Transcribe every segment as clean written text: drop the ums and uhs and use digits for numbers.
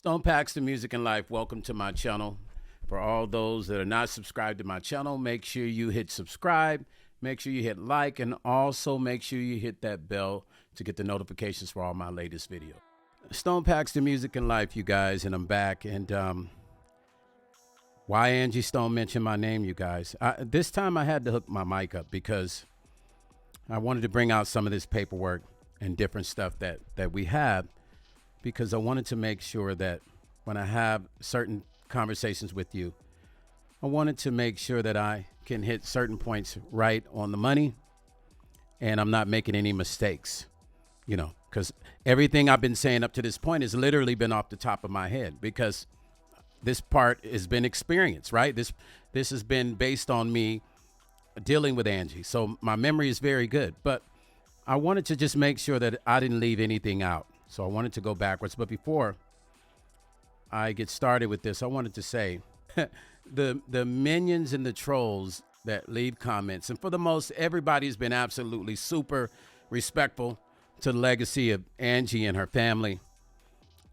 Stone Paxton Music and Life, welcome to my channel. For all those that are not subscribed to my channel, make sure you hit subscribe, make sure you hit like, and also make sure you hit that bell to get the notifications for all my latest videos. Stone Paxton Music and Life, you guys, and I'm back. And why AngieStone mentioned my name, you guys. This time I had to hook my mic up because I wanted to bring out some of this paperwork and different stuff that we have, because I wanted to make sure that when I have certain conversations with you, I wanted to make sure that I can hit certain points right on the money and I'm not making any mistakes, you know, because everything I've been saying up to this point has literally been off the top of my head, because this part has been experience, right? This has been based on me dealing with Angie. So my memory is very good, but I wanted to just make sure that I didn't leave anything out. So I wanted to go backwards. But before I get started with this, I wanted to say the minions and the trolls that leave comments, and for the most, everybody's been absolutely super respectful to the legacy of Angie and her family,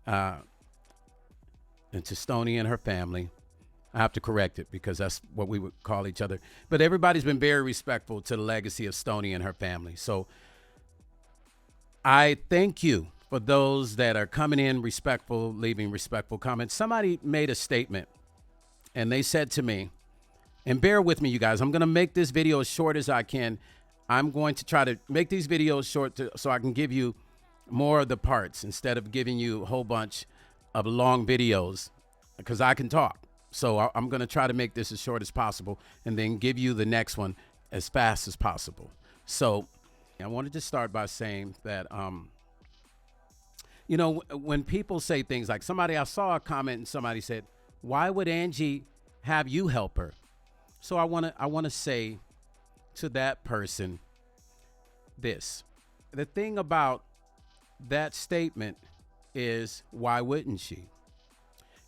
and to Stoney and her family. I have to correct it because that's what we would call each other. But everybody's been very respectful to the legacy of Stoney and her family. So I thank you for those that are coming in respectful, leaving respectful comments. Somebody made a statement and they said to me, and bear with me, you guys, I'm going to make this video as short as I can. I'm going to try to make these videos short so I can give you more of the parts instead of giving you a whole bunch of long videos, because I can talk. So I'm going to try to make this as short as possible and then give you the next one as fast as possible. So I wanted to start by saying that, you know, when people say things like, I saw a comment and somebody said, why would Angie have you help her? So I want to say to that person this. The thing about that statement is, why wouldn't she?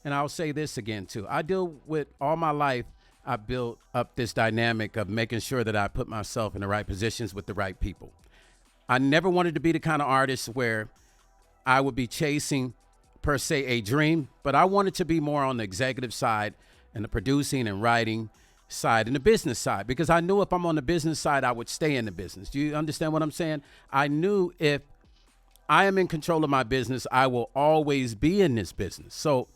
And I'll say this again, too. I deal with all my life. I built up this dynamic of making sure that I put myself in the right positions with the right people. I never wanted to be the kind of artist where I would be chasing, per se, a dream, but I wanted to be more on the executive side and the producing and writing side and the business side, because I knew if I'm on the business side, I would stay in the business. Do you understand what I'm saying? I knew if I am in control of my business, I will always be in this business. So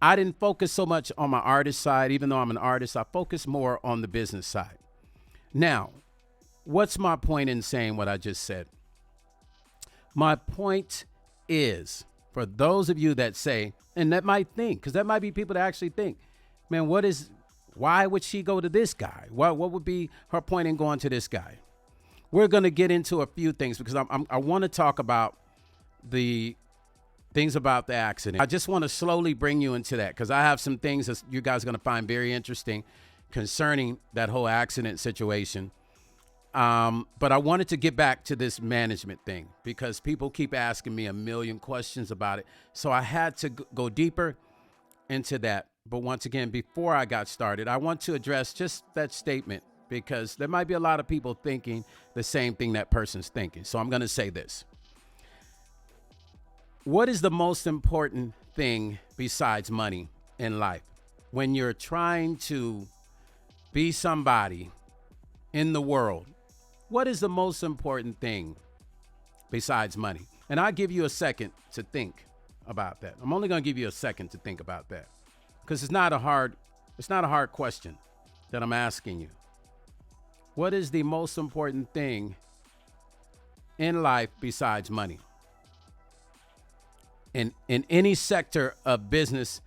I didn't focus so much on my artist side. Even though I'm an artist, I focus more on the business side. Now, what's my point in saying what I just said? My point is, for those of you that say, and that might think, because that might be people that actually think, man, why would she go to this guy? What would be her point in going to this guy? We're going to get into a few things, because I want to talk about the things about the accident. I just want to slowly bring you into that, because I have some things that you guys are going to find very interesting concerning that whole accident situation. But I wanted to get back to this management thing, because people keep asking me a million questions about it. So I had to go deeper into that. But once again, before I got started, I want to address just that statement, because there might be a lot of people thinking the same thing that person's thinking. So I'm going to say this. What is the most important thing besides money in life? When you're trying to be somebody in the world, what is the most important thing besides money? And I'll give you a second to think about that. I'm only going to give you a second to think about that, because it's not a hard question that I'm asking you. What is the most important thing in life besides money? In any sector of business,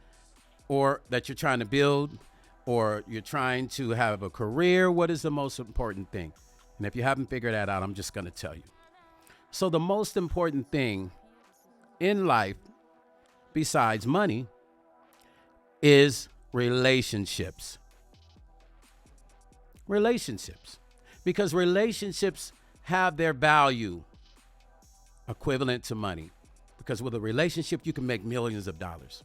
or that you're trying to build, or you're trying to have a career, what is the most important thing? And if you haven't figured that out, I'm just going to tell you. So the most important thing in life besides money is relationships. Relationships. Because relationships have their value equivalent to money. Because with a relationship, you can make millions of dollars.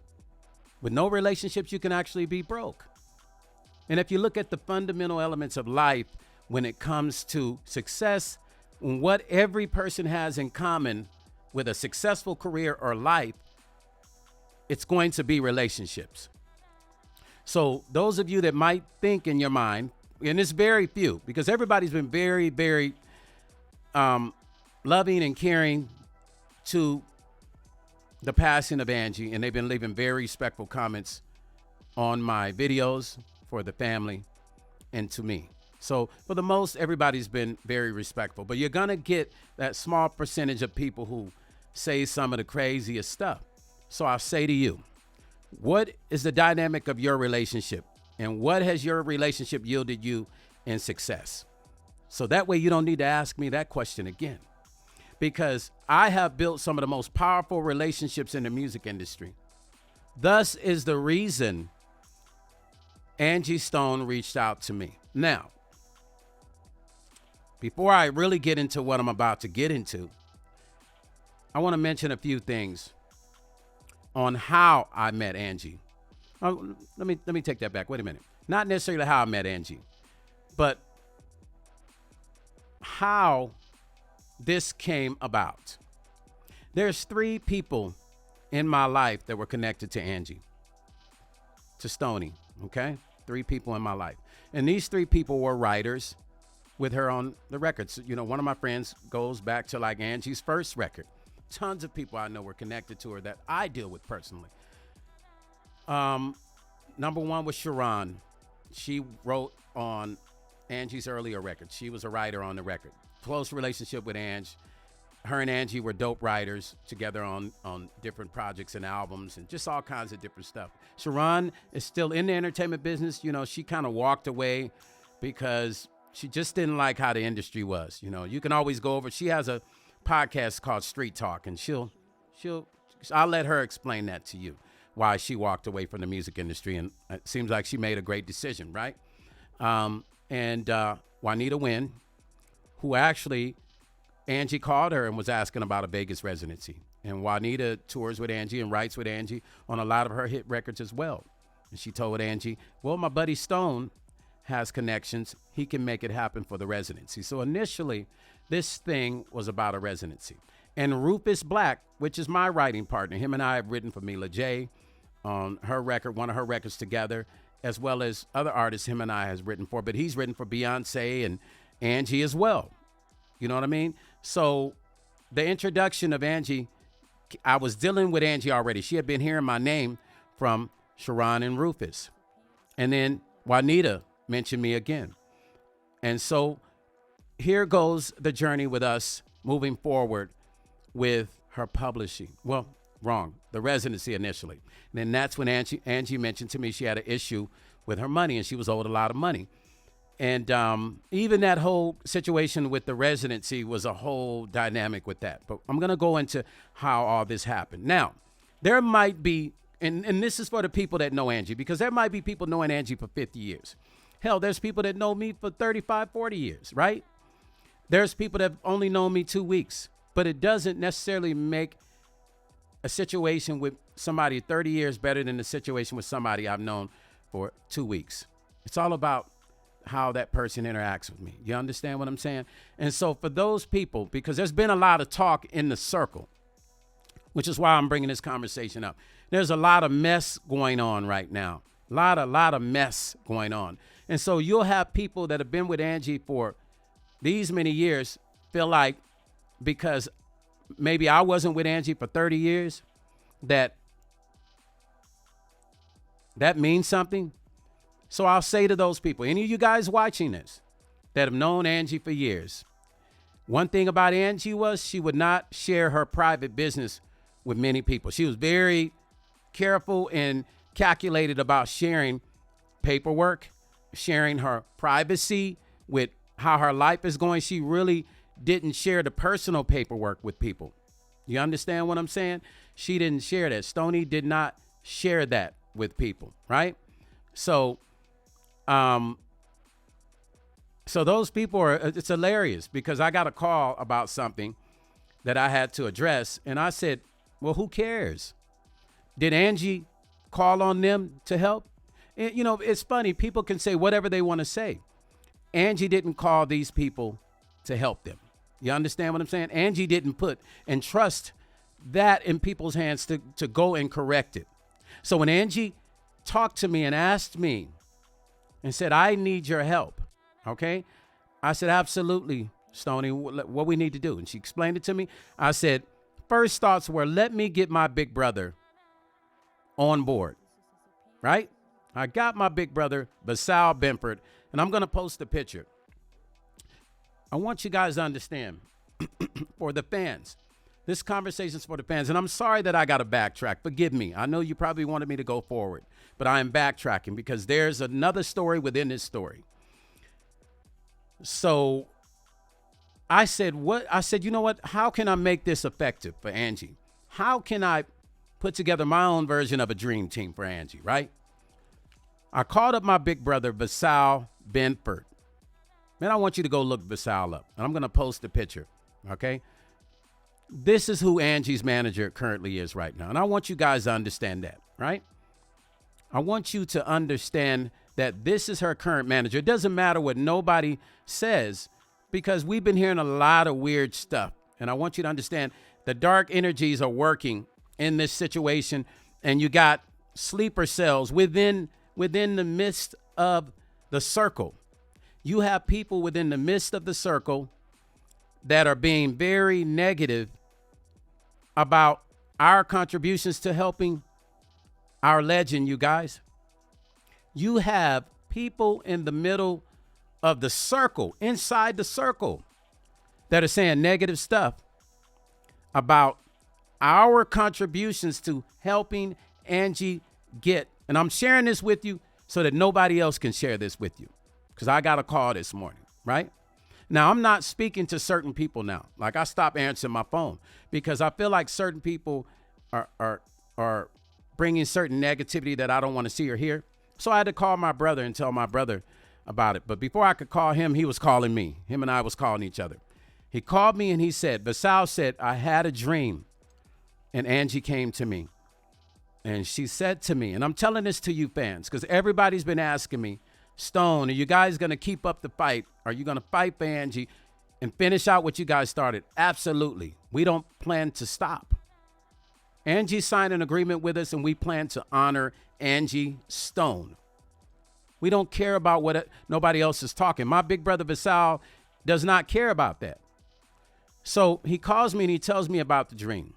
With no relationships, you can actually be broke. And if you look at the fundamental elements of life when it comes to success, what every person has in common with a successful career or life it's going to be relationships. So those of you that might think in your mind, and it's very few, because everybody's been very, very loving and caring to the passing of Angie, and they've been leaving very respectful comments on my videos for the family and to me. So for the most, everybody's been very respectful, but you're going to get that small percentage of people who say some of the craziest stuff. So I'll say to you, what is the dynamic of your relationship, and what has your relationship yielded you in success? So that way you don't need to ask me that question again, because I have built some of the most powerful relationships in the music industry. Thus is the reason AngieStone reached out to me. Now, before I really get into what I'm about to get into, I want to mention a few things on how I met Angie. Oh, let me take that back. Wait a minute. Not necessarily how I met Angie, but how this came about. There's 3 people in my life that were connected to Angie, to Stoney, okay? 3 people in my life. And these 3 people were writers with her on the records. You know, one of my friends goes back to like Angie's first record. Tons of people I know were connected to her that I deal with personally. Number 1 was Sharon. She wrote on Angie's earlier record. She was a writer on the record. Close relationship with Angie. Her and Angie were dope writers together on different projects and albums and just all kinds of different stuff. Sharon is still in the entertainment business. You know, she kind of walked away because she just didn't like how the industry was. You know, you can always go over. She has a podcast called Street Talk, and I'll let her explain that to you, why she walked away from the music industry. And it seems like she made a great decision, right? And Juanita Wynn, who actually, Angie called her and was asking about a Vegas residency. And Juanita tours with Angie and writes with Angie on a lot of her hit records as well. And she told Angie, well, my buddy Stone has connections. He can make it happen for the residency. So initially, this thing was about a residency. And Rufus Black, which is my writing partner, him and I have written for Mila J on her record, one of her records together, as well as other artists him and I has written for. But he's written for Beyonce and Angie as well. You know what I mean? So the introduction of Angie, I was dealing with Angie already. She had been hearing my name from Sharon and Rufus. And then Juanita mentioned me again. And so here goes the journey with us moving forward with her publishing. Well, wrong. The residency initially. And then that's when Angie mentioned to me she had an issue with her money and she was owed a lot of money. And even that whole situation with the residency was a whole dynamic with that. But I'm going to go into how all this happened. Now, there might be, and this is for the people that know Angie, because there might be people knowing Angie for 50 years. Hell, there's people that know me for 35, 40 years, right? There's people that have only known me 2 weeks. But it doesn't necessarily make a situation with somebody 30 years better than the situation with somebody I've known for 2 weeks. It's all about how that person interacts with me. You understand what I'm saying? And so for those people, because there's been a lot of talk in the circle, which is why I'm bringing this conversation up. There's a lot of mess going on right now. A lot of mess going on. And so you'll have people that have been with Angie for these many years feel like because maybe I wasn't with Angie for 30 years, that means something. So I'll say to those people, any of you guys watching this that have known Angie for years, one thing about Angie was she would not share her private business with many people. She was very careful and calculated about sharing paperwork, sharing her privacy with how her life is going. She really didn't share the personal paperwork with people. You understand what I'm saying? She didn't share that. Stoney did not share that with people, right? So those people it's hilarious because I got a call about something that I had to address. And I said, well, who cares? Did Angie call on them to help? And, you know, it's funny. People can say whatever they want to say. Angie didn't call these people to help them. You understand what I'm saying? Angie didn't put and trust that in people's hands to go and correct it. So when Angie talked to me and asked me and said, I need your help, okay? I said, absolutely, Stoney, what we need to do. And she explained it to me. I said, first thoughts were, let me get my big brother on board, right? I got my big brother, Vassal Benford, and I'm going to post a picture. I want you guys to understand, for the fans, this conversation is for the fans, and I'm sorry that I got to backtrack. Forgive me. I know you probably wanted me to go forward, but I am backtracking because there's another story within this story. So I said, you know what? How can I make this effective for Angie? How can I put together my own version of a dream team for Angie, right? I called up my big brother, Vassal Benford. Man, I want you to go look Vassal up. And I'm going to post a picture, okay? This is who Angie's manager currently is right now. And I want you guys to understand that, right? I want you to understand that this is her current manager. It doesn't matter what nobody says because we've been hearing a lot of weird stuff. And I want you to understand the dark energies are working in this situation. And you got sleeper cells within the midst of the circle. You have people within the midst of the circle that are being very negative about our contributions to helping our legend, you guys. You have people in the middle of the circle, inside the circle, that are saying negative stuff about our contributions to helping Angie get. And I'm sharing this with you so that nobody else can share this with you because I got a call this morning, right? Now, I'm not speaking to certain people now. Like, I stopped answering my phone because I feel like certain people are bringing certain negativity that I don't want to see or hear. So I had to call my brother and tell my brother about it. But before I could call him, he was calling me. Him and I was calling each other. He called me and he said, Vassal said, I had a dream. And Angie came to me. And she said to me, and I'm telling this to you fans, because everybody's been asking me, Stone, are you guys going to keep up the fight? Are you going to fight for Angie and finish out what you guys started? Absolutely. We don't plan to stop. Angie signed an agreement with us, and we plan to honor AngieStone. We don't care about what nobody else is talking. My big brother Vassal does not care about that. So he calls me and he tells me about the dream.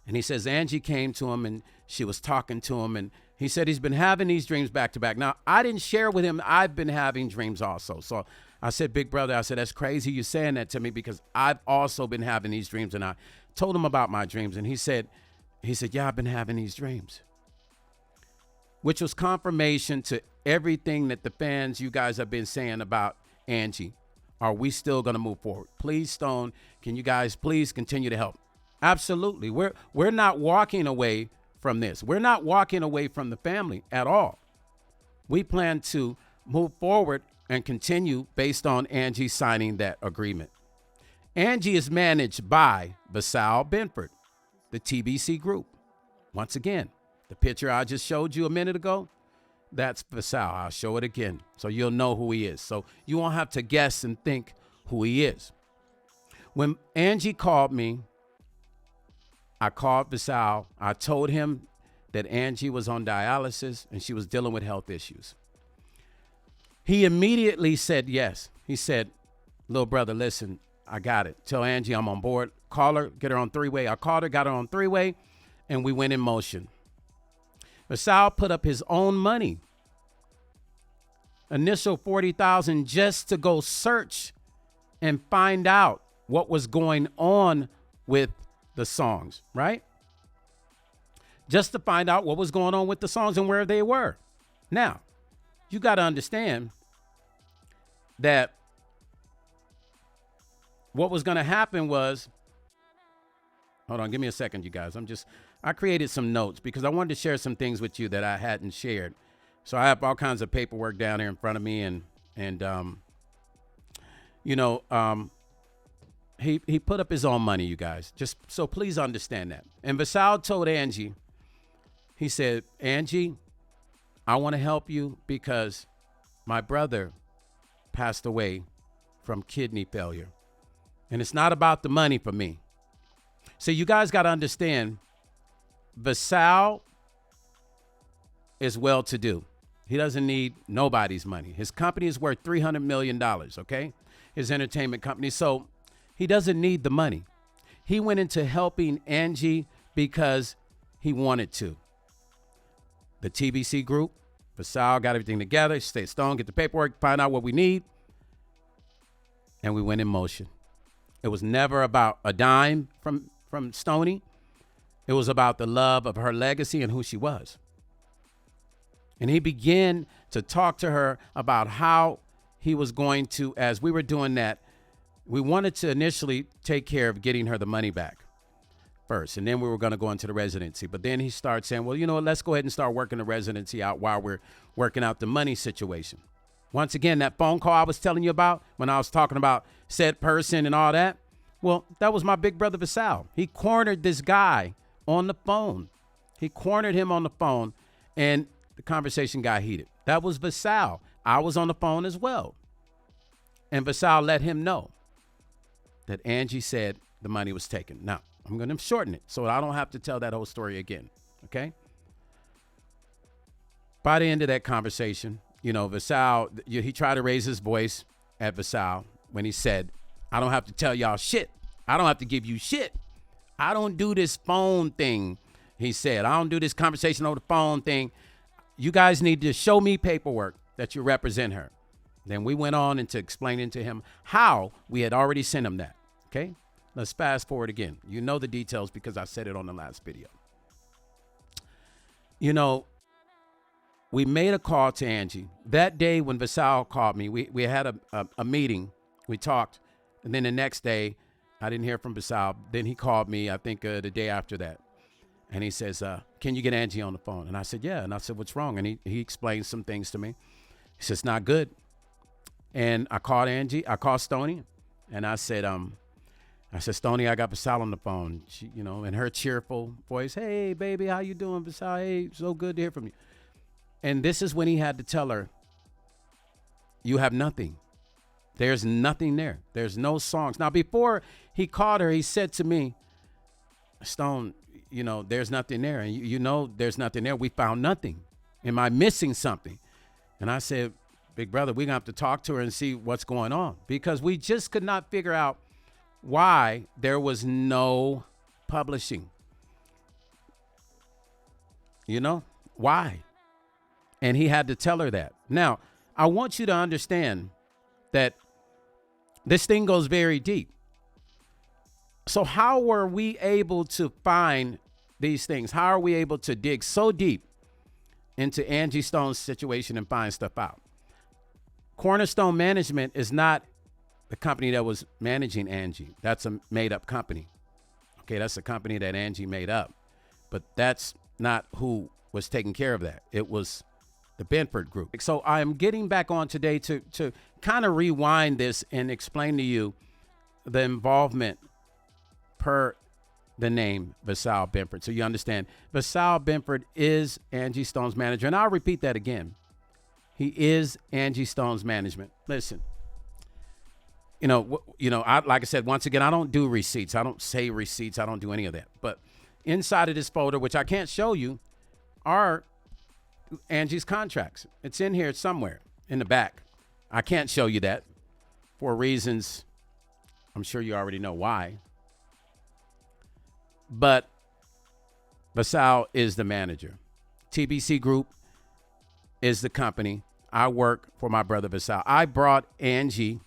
And he says Angie came to him and she was talking to him. And he said he's been having these dreams back to back. Now, I didn't share with him. I've been having dreams also. So I said, big brother, I said, that's crazy you saying that to me because I've also been having these dreams. And I told him about my dreams. And he said, yeah, I've been having these dreams. Which was confirmation to everything that the fans, you guys have been saying about Angie. Are we still going to move forward? Please, Stone, can you guys please continue to help? Absolutely. We're not walking away from this. We're not walking away from the family at all. We plan to move forward and continue based on Angie signing that agreement. Angie is managed by Vassal Benford, the TBC group. Once again, the picture I just showed you a minute ago, that's Vassal. I'll show it again so you'll know who he is. So you won't have to guess and think who he is. When Angie called me, I called Vassal. I told him that Angie was on dialysis and she was dealing with health issues. He immediately said yes. He said, little brother, listen, I got it. Tell Angie I'm on board. Call her, get her on three-way. I called her, got her on three-way, and we went in motion. Vassal put up his own money, initial $40,000 just to go search and find out what was going on with the songs, right? Just to find out what was going on with the songs and where they were. Now, you got to understand that what was going to happen was, hold on, give me a second, you guys. I created some notes because I wanted to share some things with you that I hadn't shared. So I have all kinds of paperwork down here in front of me he put up his own money, you guys, just so please understand that. And Vassal told Angie, he said, Angie, I want to help you because my brother passed away from kidney failure. And it's not about the money for me. So you guys got to understand, Vassal is well-to-do. He doesn't need nobody's money. His company is worth $300 million, okay? His entertainment company. So he doesn't need the money. He went into helping Angie because he wanted to. The TBC group, Vassal got everything together, stay stone, get the paperwork, find out what we need, and we went in motion. It was never about a dime from Stoney. It was about the love of her legacy and who she was. And he began to talk to her about how he was going to, as we were doing that, we wanted to initially take care of getting her the money back first. And then we were going to go into the residency. But then he started saying, well, you know what, let's go ahead and start working the residency out while we're working out the money situation. Once again, that phone call I was telling you about when I was talking about said person and all that, well, that was my big brother Vassal. He cornered this guy on the phone. He cornered him on the phone, and the conversation got heated. That was Vassal. I was on the phone as well. And Vassal let him know that Angie said the money was taken. Now, I'm going to shorten it so I don't have to tell that whole story again, okay? By the end of that conversation, you know, Vassal, he tried to raise his voice at Vassal when he said, I don't have to tell y'all shit. I don't have to give you shit. I don't do this phone thing, he said. I don't do this conversation over the phone thing. You guys need to show me paperwork that you represent her. Then we went on into explaining to him how we had already sent him that, okay? Let's fast forward again. You know the details because I said it on the last video. You know, we made a call to Angie. That day when Vassal called me, we had a meeting. We talked. And then the next day, I didn't hear from Vassal. Then he called me, I think the day after that. And he says, can you get Angie on the phone? And I said, yeah. And I said, what's wrong? And he explained some things to me. He says, not good. And I called Angie. I called Stoney. And I said, Stoney, I got Vassal on the phone. She, you know, in her cheerful voice, hey, baby, how you doing, Vassal? Hey, so good to hear from you. And this is when he had to tell her, you have nothing. There's nothing there. There's no songs. Now, before he called her, he said to me, Stone, you know, there's nothing there. And you know there's nothing there. We found nothing. Am I missing something? And I said, big brother, we're going to have to talk to her and see what's going on. Because we just could not figure out why there was no publishing. You know, why? And he had to tell her that. Now, I want you to understand that this thing goes very deep. So how were we able to find these things? How are we able to dig so deep into AngieStone's situation and find stuff out? Cornerstone Management is not the company that was managing Angie. That's a made-up company. Okay, that's a company that Angie made up. But that's not who was taking care of that. It was the Benford group. So I'm getting back on today to kind of rewind this and explain to you the involvement per the name Vassal Benford. So you understand, Vassal Benford is AngieStone's manager. And I'll repeat that again. He is AngieStone's management. Listen, like I said, once again, I don't do receipts. I don't say receipts. I don't do any of that. But inside of this folder, which I can't show you, are Angie's contracts. It's in here somewhere in the back. I can't show you that for reasons I'm sure you already know why. But Vassal is the manager. TBC Group is the company. I work for my brother Vassal. I brought Angie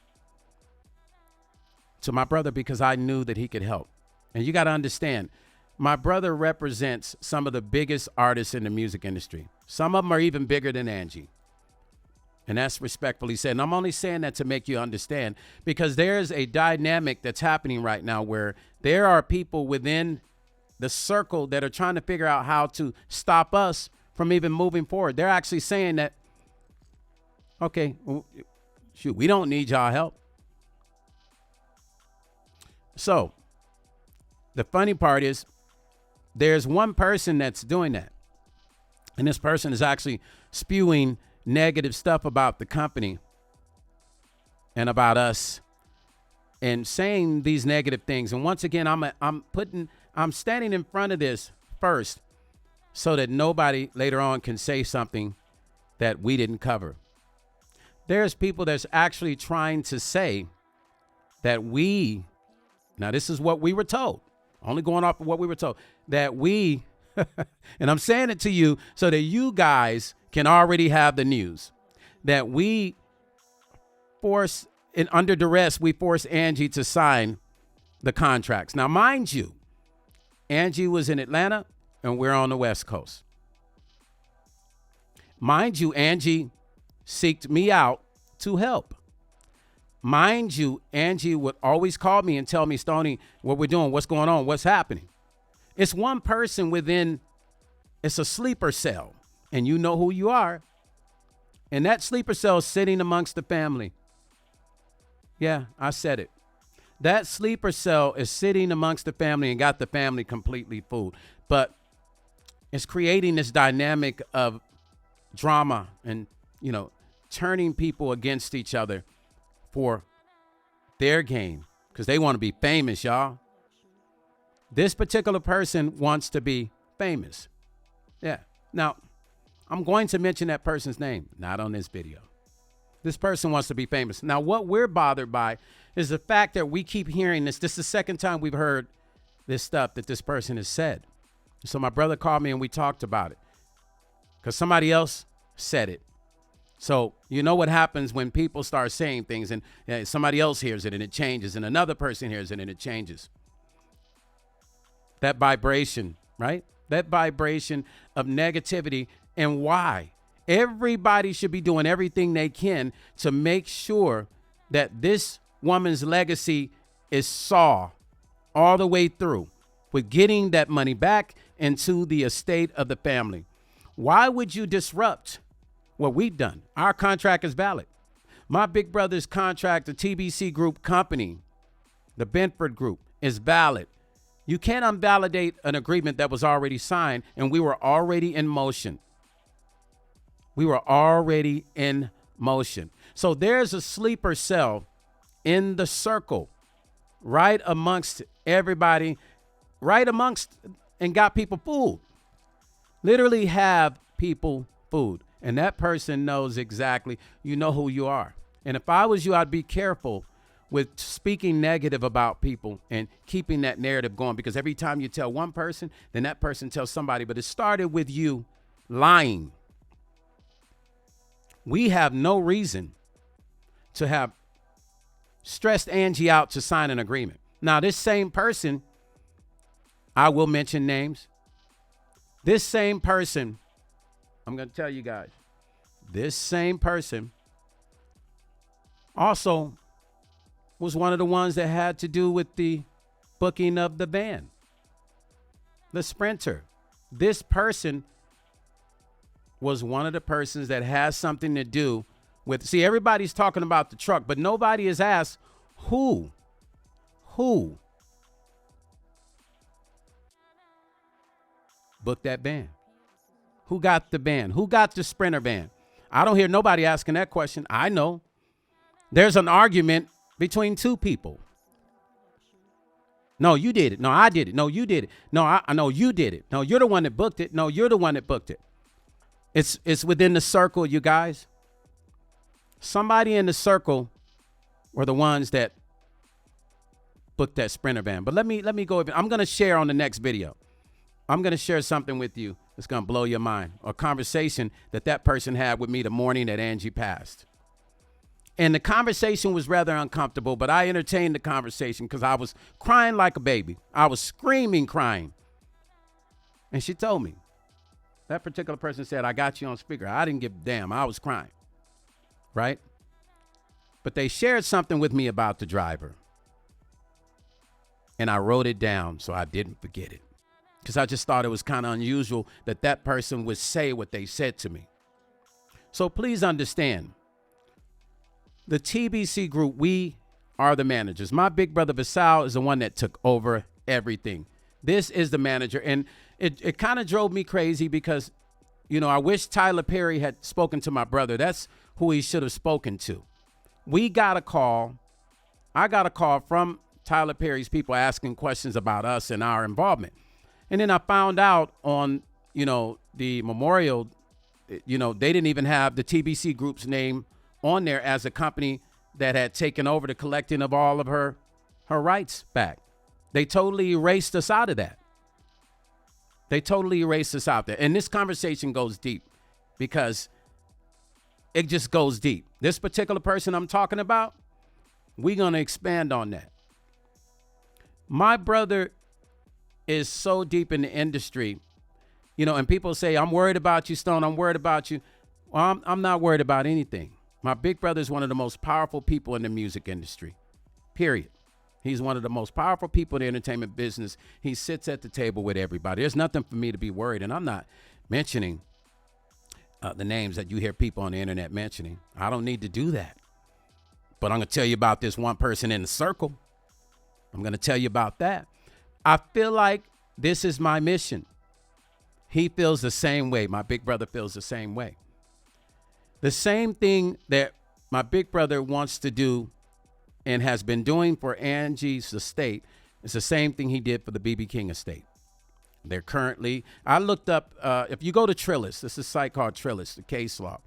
to my brother because I knew that he could help. And you got to understand, my brother represents some of the biggest artists in the music industry. Some of them are even bigger than Angie. And that's respectfully said. And I'm only saying that to make you understand, because there's a dynamic that's happening right now where there are people within the circle that are trying to figure out how to stop us from even moving forward. They're actually saying that, okay, shoot, we don't need y'all help. So the funny part is there's one person that's doing that. And this person is actually spewing negative stuff about the company and about us and saying these negative things. And once again, I'm standing in front of this first so that nobody later on can say something that we didn't cover. There's people that's actually trying to say that now this is what we were told, only going off of what we were told, that we, and I'm saying it to you so that you guys can already have the news, that we force, and under duress, we force Angie to sign the contracts. Now, mind you, Angie was in Atlanta and we're on the West Coast. Mind you, Angie seeked me out to help. Mind you, Angie would always call me and tell me, Stoney, what we're doing, what's going on, what's happening. It's one person it's a sleeper cell, and you know who you are. And that sleeper cell is sitting amongst the family. Yeah, I said it. That sleeper cell is sitting amongst the family and got the family completely fooled. But it's creating this dynamic of drama and, turning people against each other for their gain because they want to be famous, y'all. This particular person wants to be famous. Yeah. Now, I'm going to mention that person's name, not on this video. This person wants to be famous. Now, what we're bothered by is the fact that we keep hearing this. This is the second time we've heard this stuff that this person has said. So my brother called me and we talked about it because somebody else said it. So you know what happens when people start saying things and somebody else hears it and it changes and another person hears it and it changes. That vibration, right? That vibration of negativity. And why? Everybody should be doing everything they can to make sure that this woman's legacy is saw all the way through with getting that money back into the estate of the family. Why would you disrupt what we've done? Our contract is valid. My big brother's contract, the TBC Group company, the Benford Group, is valid. You can't invalidate an agreement that was already signed, and we were already in motion. We were already in motion. So there's a sleeper cell in the circle, right amongst everybody, right amongst, and got people fooled. Literally have people fooled. And that person knows exactly, you know who you are. And if I was you, I'd be careful with speaking negative about people and keeping that narrative going, because every time you tell one person, then that person tells somebody. But it started with you lying. We have no reason to have stressed Angie out to sign an agreement. Now, this same person, I will mention names. This same person, I'm going to tell you guys, this same person also was one of the ones that had to do with the booking of the van, the Sprinter. This person was one of the persons that has something to do with, see, everybody's talking about the truck, but nobody has asked who booked that van? Who got the van? Who got the Sprinter van? I don't hear nobody asking that question. I know there's an argument between two people. No, you did it. No, I did it. No, you did it. No, I know you did it. No, you're the one that booked it. No, you're the one that booked it. It's within the circle, you guys. Somebody in the circle were the ones that booked that Sprinter van. But let me go. I'm going to share on the next video. I'm going to share something with you that's going to blow your mind. A conversation that person had with me the morning that Angie passed. And the conversation was rather uncomfortable, but I entertained the conversation because I was crying like a baby. I was screaming, crying. And she told me, that particular person said, I got you on speaker. I didn't give a damn. I was crying. Right? But they shared something with me about the driver. And I wrote it down so I didn't forget it. Because I just thought it was kind of unusual that person would say what they said to me. So please understand, the TBC Group, we are the managers. My big brother Vassal is the one that took over everything. This is the manager. And it kind of drove me crazy because, I wish Tyler Perry had spoken to my brother. That's who he should have spoken to. We got a call. I got a call from Tyler Perry's people asking questions about us and our involvement. And then I found out on the memorial, they didn't even have the TBC Group's name on there as a company that had taken over the collecting of all of her rights back. They totally erased us out of that. They totally erased us out there. And this conversation goes deep because it just goes deep. This particular person I'm talking about, we're going to expand on that. My brother is so deep in the industry, and people say, I'm worried about you, Stone. I'm worried about you. Well, I'm not worried about anything. My big brother is one of the most powerful people in the music industry, period. He's one of the most powerful people in the entertainment business. He sits at the table with everybody. There's nothing for me to be worried. And I'm not mentioning the names that you hear people on the internet mentioning. I don't need to do that. But I'm going to tell you about this one person in the circle. I'm going to tell you about that. I feel like this is my mission. He feels the same way. My big brother feels the same way. The same thing that my big brother wants to do and has been doing for Angie's estate is the same thing he did for the BB King estate. They're currently, I looked up, if you go to Trillis, this is a site called Trillis, the case law.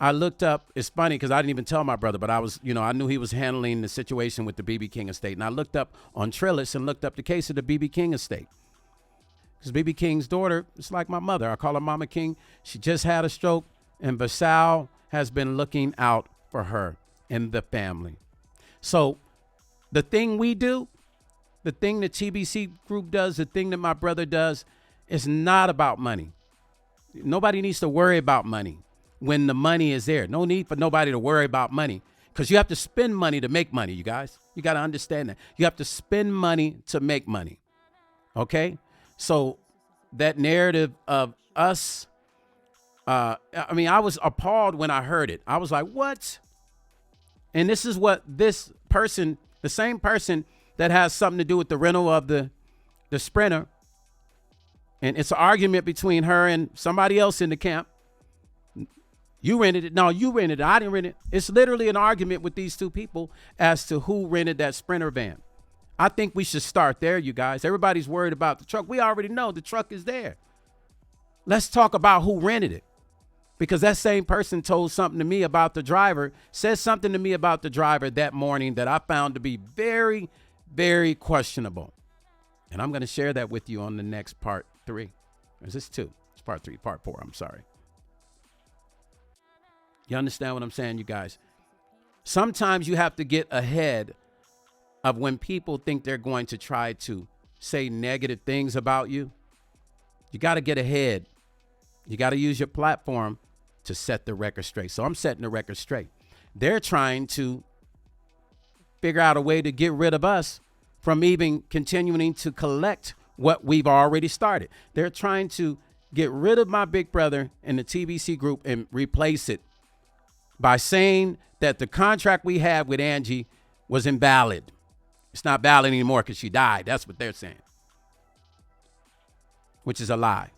I looked up, it's funny because I didn't even tell my brother, but I knew he was handling the situation with the BB King estate. And I looked up on Trillis and looked up the case of the BB King estate. Because BB King's daughter, it's like my mother. I call her Mama King. She just had a stroke, and Vassal has been looking out for her and the family. So the thing we do, the thing the TBC group does, the thing that my brother does is not about money. Nobody needs to worry about money when the money is there. No need for nobody to worry about money because you have to spend money to make money, you guys. You got to understand that. You have to spend money to make money. Okay? So that narrative of us, I was appalled when I heard it. I was like, what? And this is what this person, the same person that has something to do with the rental of the Sprinter. And it's an argument between her and somebody else in the camp. You rented it. No, you rented it. I didn't rent it. It's literally an argument with these two people as to who rented that Sprinter van. I think we should start there, you guys. Everybody's worried about the truck. We already know the truck is there. Let's talk about who rented it. Because that same person told something to me about the driver, says something to me about the driver that morning that I found to be very, very questionable. And I'm going to share that with you on the next part 3. Or is this 2? It's part 3, part 4. I'm sorry. You understand what I'm saying, you guys? Sometimes you have to get ahead of when people think they're going to try to say negative things about you. You got to get ahead. You got to use your platform to set the record straight. So I'm setting the record straight. They're trying to figure out a way to get rid of us from even continuing to collect what we've already started. They're trying to get rid of my big brother and the TBC group and replace it by saying that the contract we had with Angie was invalid. It's not valid anymore because she died. That's what they're saying. Which is a lie.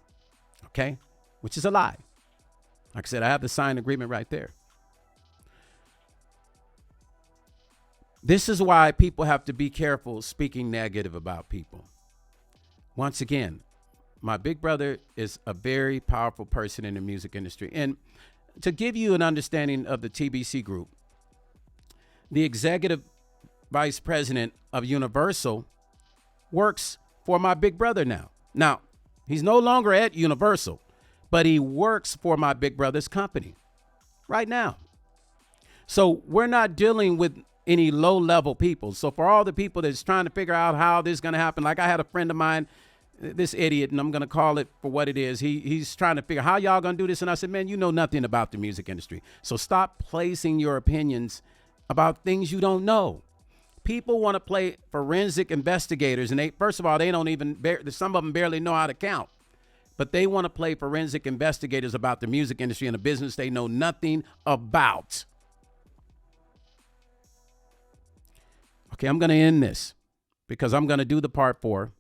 Okay? Which is a lie. Like I said, I have the signed agreement right there. This is why people have to be careful speaking negative about people. Once again, my big brother is a very powerful person in the music industry. And to give you an understanding of the TBC group, the executive vice president of Universal works for my big brother now. Now, he's no longer at Universal, but he works for my big brother's company right now. So we're not dealing with any low-level people. So for all the people that's trying to figure out how this is going to happen, like I had a friend of mine, this idiot, and I'm going to call it for what it is. He's trying to figure how y'all going to do this. And I said, man, you know nothing about the music industry. So stop placing your opinions about things you don't know. People want to play forensic investigators. And first of all, they don't even, some of them barely know how to count. But they want to play forensic investigators about the music industry and a business they know nothing about. Okay, I'm going to end this because I'm going to do the part 4.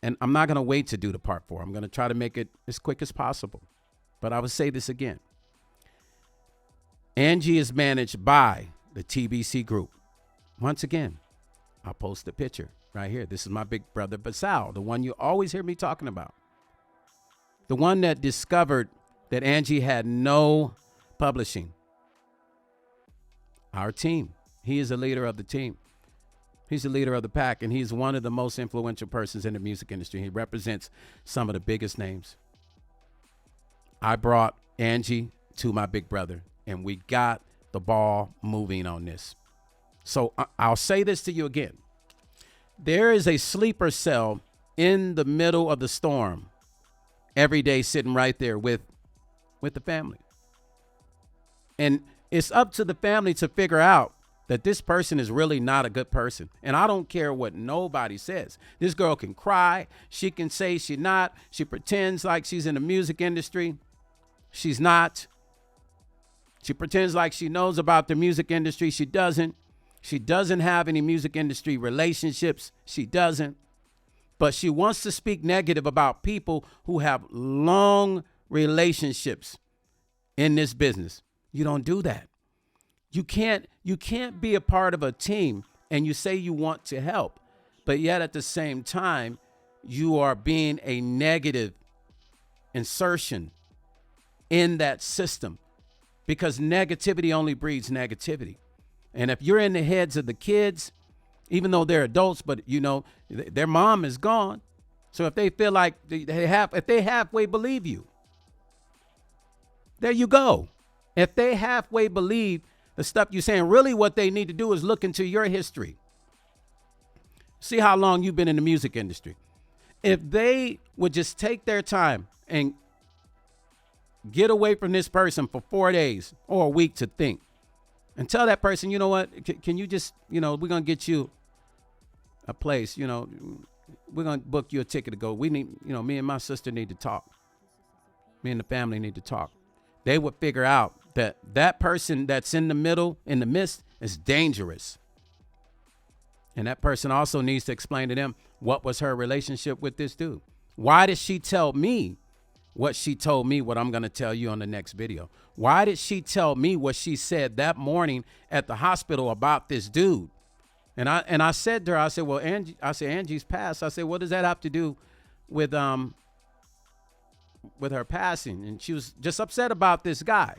And I'm not going to wait to do the part 4. I'm going to try to make it as quick as possible. But I will say this again. Angie is managed by the TBC group. Once again, I'll post the picture right here. This is my big brother, Vassal, the one you always hear me talking about. The one that discovered that Angie had no publishing. Our team. He is the leader of the team. He's the leader of the pack, and he's one of the most influential persons in the music industry. He represents some of the biggest names. I brought Angie to my big brother, and we got the ball moving on this. So I'll say this to you again. There is a sleeper cell in the middle of the storm every day, sitting right there with the family. And it's up to the family to figure out that this person is really not a good person. And I don't care what nobody says. This girl can cry. She can say she's not. She pretends like she's in the music industry. She's not. She pretends like she knows about the music industry. She doesn't. She doesn't have any music industry relationships. She doesn't. But she wants to speak negative about people who have long relationships in this business. You don't do that. You can't be a part of a team and you say you want to help, but yet at the same time, you are being a negative insertion in that system, because negativity only breeds negativity. And if you're in the heads of the kids, even though they're adults, but you know, their mom is gone. So if they feel like if they halfway believe you, there you go. If they halfway believe the stuff you're saying, really what they need to do is look into your history. See how long you've been in the music industry. If they would just take their time and get away from this person for 4 days or a week to think, and tell that person, you know what, can you just, you know, we're going to get you a place, you know, we're going to book you a ticket to go. We need, you know, me and my sister need to talk. Me and the family need to talk. They would figure out that that person that's in the middle, in the midst, is dangerous. And that person also needs to explain to them what was her relationship with this dude. Why did she tell me what she told me, what I'm going to tell you on the next video? Why did she tell me what she said that morning at the hospital about this dude? And I said to her, I said, well, Angie, I said, Angie's passed. I said, what does that have to do with her passing? And she was just upset about this guy.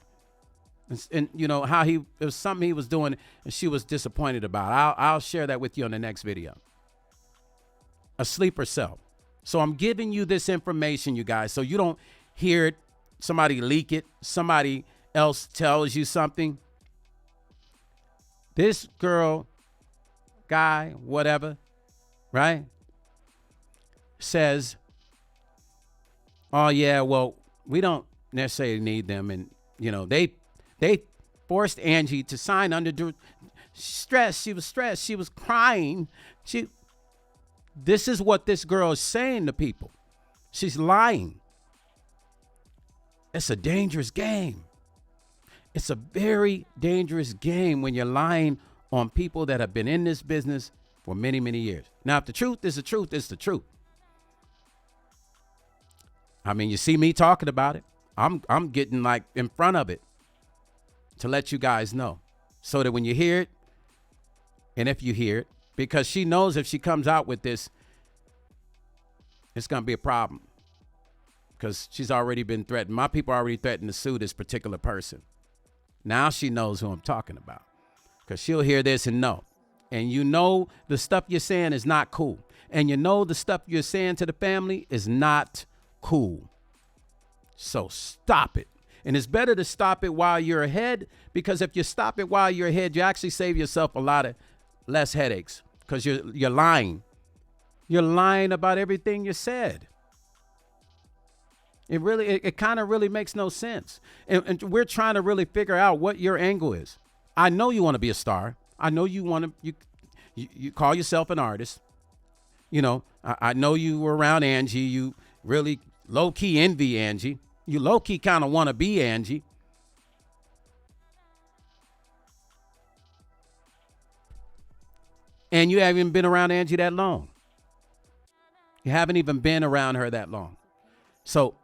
And you know, how it was something he was doing and she was disappointed about. I'll share that with you on the next video. A sleeper cell. So I'm giving you this information, you guys, so you don't hear it, somebody leak it, somebody else tells you something. This girl, guy, whatever, right, says, oh, yeah, well, we don't necessarily need them. And, you know, they forced Angie to sign under stress. She was stressed. She was crying. This is what this girl is saying to people. She's lying. It's a dangerous game. It's a very dangerous game when you're lying on people that have been in this business for many, many years. Now, if the truth is the truth, it's the truth. I mean, you see me talking about it. I'm getting like in front of it to let you guys know, so that when you hear it, and if you hear it, because she knows if she comes out with this, it's going to be a problem, because she's already been threatened. My people already threatened to sue this particular person. Now she knows who I'm talking about, because she'll hear this and know. And you know the stuff you're saying is not cool. And you know the stuff you're saying to the family is not cool. So stop it. And it's better to stop it while you're ahead, because if you stop it while you're ahead, you actually save yourself a lot of less headaches, because you're lying. You're lying about everything you said. It kind of really makes no sense. And we're trying to really figure out what your angle is. I know you want to be a star. I know you want to, you call yourself an artist. You know, I know you were around Angie. You really low-key envy Angie. You low-key kind of want to be Angie. And you haven't even been around Angie that long. You haven't even been around her that long. So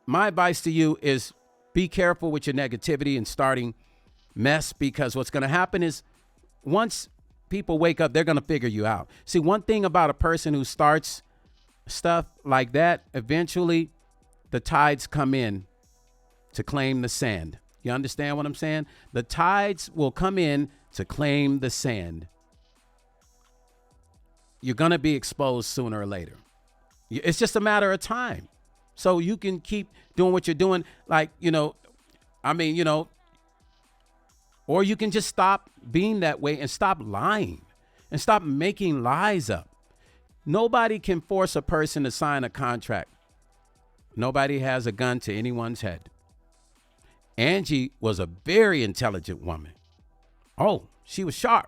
my advice to you is be careful with your negativity and starting mess, because what's going to happen is once people wake up, they're going to figure you out. See, one thing about a person who starts stuff like that, eventually the tides come in to claim the sand. You understand what I'm saying? The tides will come in to claim the sand. You're going to be exposed sooner or later. It's just a matter of time. So you can keep doing what you're doing. Like, or you can just stop being that way and stop lying and stop making lies up. Nobody can force a person to sign a contract. Nobody has a gun to anyone's head. Angie was a very intelligent woman. Oh, she was sharp.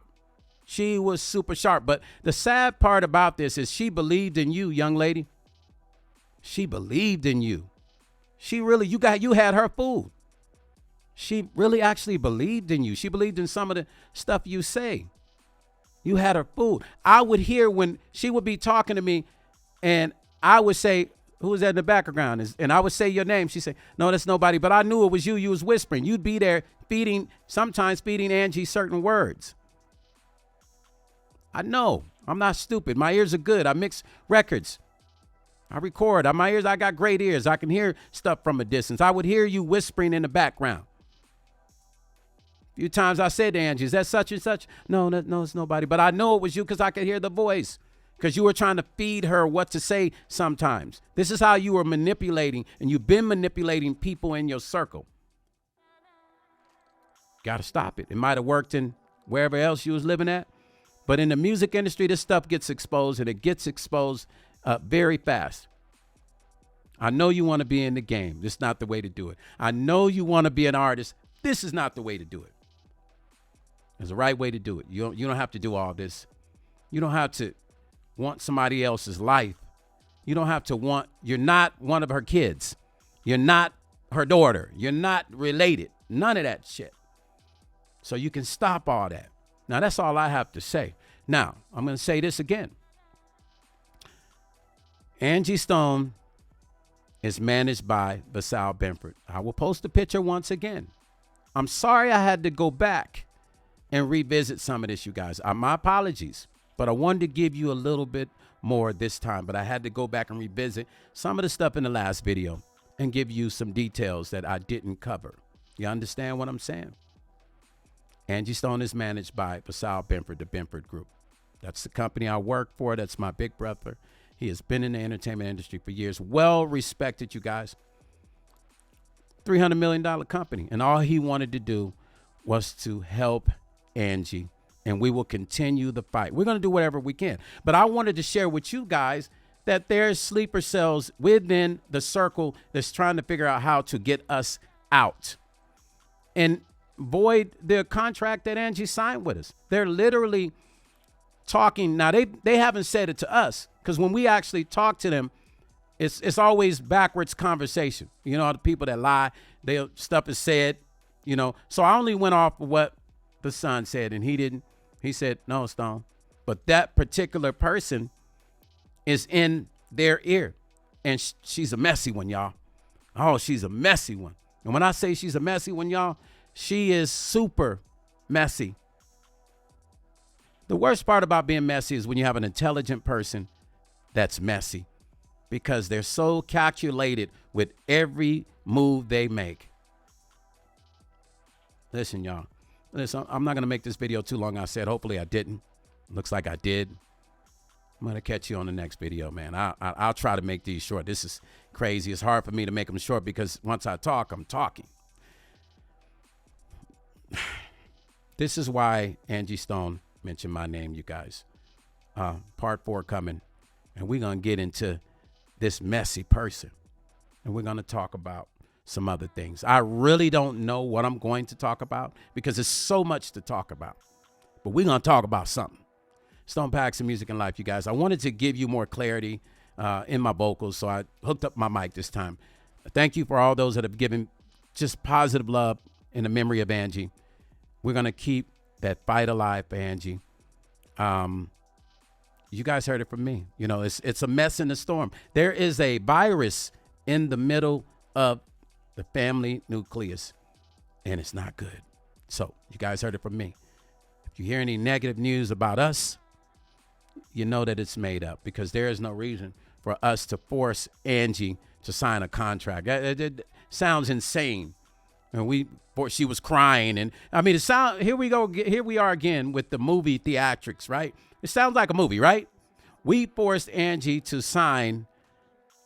She was super sharp. But the sad part about this is she believed in you, young lady. She believed in you. She really, you had her fooled. She really actually believed in you. She believed in some of the stuff you say. You had her fooled. I would hear when she would be talking to me and I would say, who was that in the background? And I would say your name. She'd say, no, that's nobody. But I knew it was you. You was whispering. You'd be there sometimes feeding Angie certain words. I know. I'm not stupid. My ears are good. I mix records. I record. I got great ears. I can hear stuff from a distance. I would hear you whispering in the background. A few times I said to Angie, is that such and such? No, it's nobody. But I know it was you because I could hear the voice. Because you were trying to feed her what to say sometimes. This is how you were manipulating, and you've been manipulating people in your circle. Got to stop it. It might have worked in wherever else you was living at. But in the music industry, this stuff gets exposed, and it gets exposed very fast. I know you want to be in the game. This is not the way to do it. I know you want to be an artist. This is not the way to do it. There's a right way to do it. You don't have to do all this. You don't have to want somebody else's life. You don't have to you're not one of her kids. You're not her daughter. You're not related. None of that shit. So you can stop all that. Now, that's all I have to say. Now, I'm going to say this again. AngieStone is managed by Vassal Benford. I will post a picture once again. I'm sorry I had to go back and revisit some of this, you guys. My apologies, but I wanted to give you a little bit more this time, but I had to go back and revisit some of the stuff in the last video and give you some details that I didn't cover. You understand what I'm saying? AngieStone is managed by Vassal Benford, the Benford Group. That's the company I work for. That's my big brother. He has been in the entertainment industry for years. Well respected, you guys. $300 million company. And all he wanted to do was to help Angie. And we will continue the fight. We're going to do whatever we can. But I wanted to share with you guys that there's sleeper cells within the circle that's trying to figure out how to get us out and void the contract that Angie signed with us. They're literally talking. Now, they haven't said it to us, because when we actually talk to them, it's always backwards conversation. You know, the people that lie, stuff is said, So I only went off of what the son said, and he didn't. He said, no, Stone. But that particular person is in their ear, and she's a messy one, y'all. Oh, she's a messy one. And when I say she's a messy one, y'all, she is super messy. The worst part about being messy is when you have an intelligent person that's messy, because they're so calculated with every move they make. Listen, y'all. Listen, I'm not going to make this video too long. I said, hopefully I didn't. Looks like I did. I'm going to catch you on the next video, man. I'll try to make these short. This is crazy. It's hard for me to make them short because once I talk, I'm talking. This is why AngieStone mentioned my name, you guys. Part 4 coming. And we're going to get into this messy person. And we're going to talk about some other things. I really don't know what I'm going to talk about because there's so much to talk about. But we're going to talk about something. Stone Paxton, Music and Life, you guys. I wanted to give you more clarity in my vocals, so I hooked up my mic this time. Thank you for all those that have given just positive love in the memory of Angie. We're going to keep that fight alive for Angie. You guys heard it from me. It's a mess in the storm. There is a virus in the middle of the family nucleus, and it's not good. So you guys heard it from me. If you hear any negative news about us, you know that it's made up, because there is no reason for us to force Angie to sign a contract. It sounds insane. And she was crying, and I mean, here we are again with the movie theatrics, right? It sounds like a movie, right? We forced Angie to sign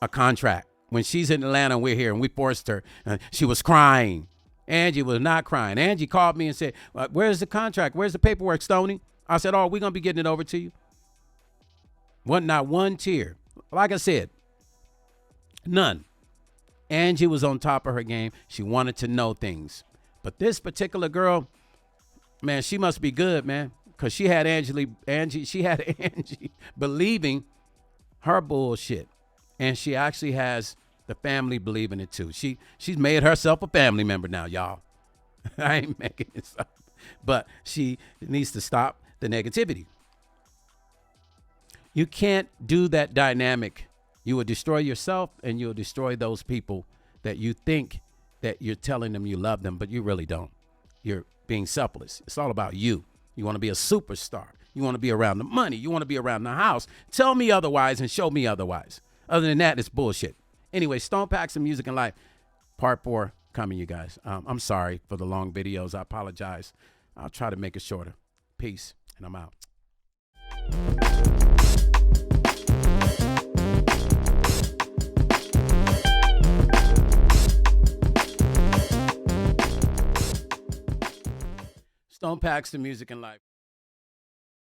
a contract when she's in Atlanta and we're here, and we forced her. She was crying. Angie was not crying. Angie called me and said, "Where's the contract? Where's the paperwork, Stoney?" I said, "Oh, we're gonna be getting it over to you." Not one tear. Like I said, none. Angie was on top of her game. She wanted to know things. But this particular girl, man, she must be good, man. Because she had Angie believing her bullshit. And she actually has the family believing it too. She's made herself a family member now, y'all. I ain't making this up. But she needs to stop the negativity. You can't do that dynamic. You will destroy yourself, and you'll destroy those people that you think that you're telling them you love them, but you really don't. You're being selfless. It's all about you. You want to be a superstar. You want to be around the money. You want to be around the house. Tell me otherwise and show me otherwise. Other than that, it's bullshit. Anyway, Stone Paxton Music and Life, part 4 coming, you guys. I'm sorry for the long videos. I apologize. I'll try to make it shorter. Peace, and I'm out. Stone Paxton Music and Life.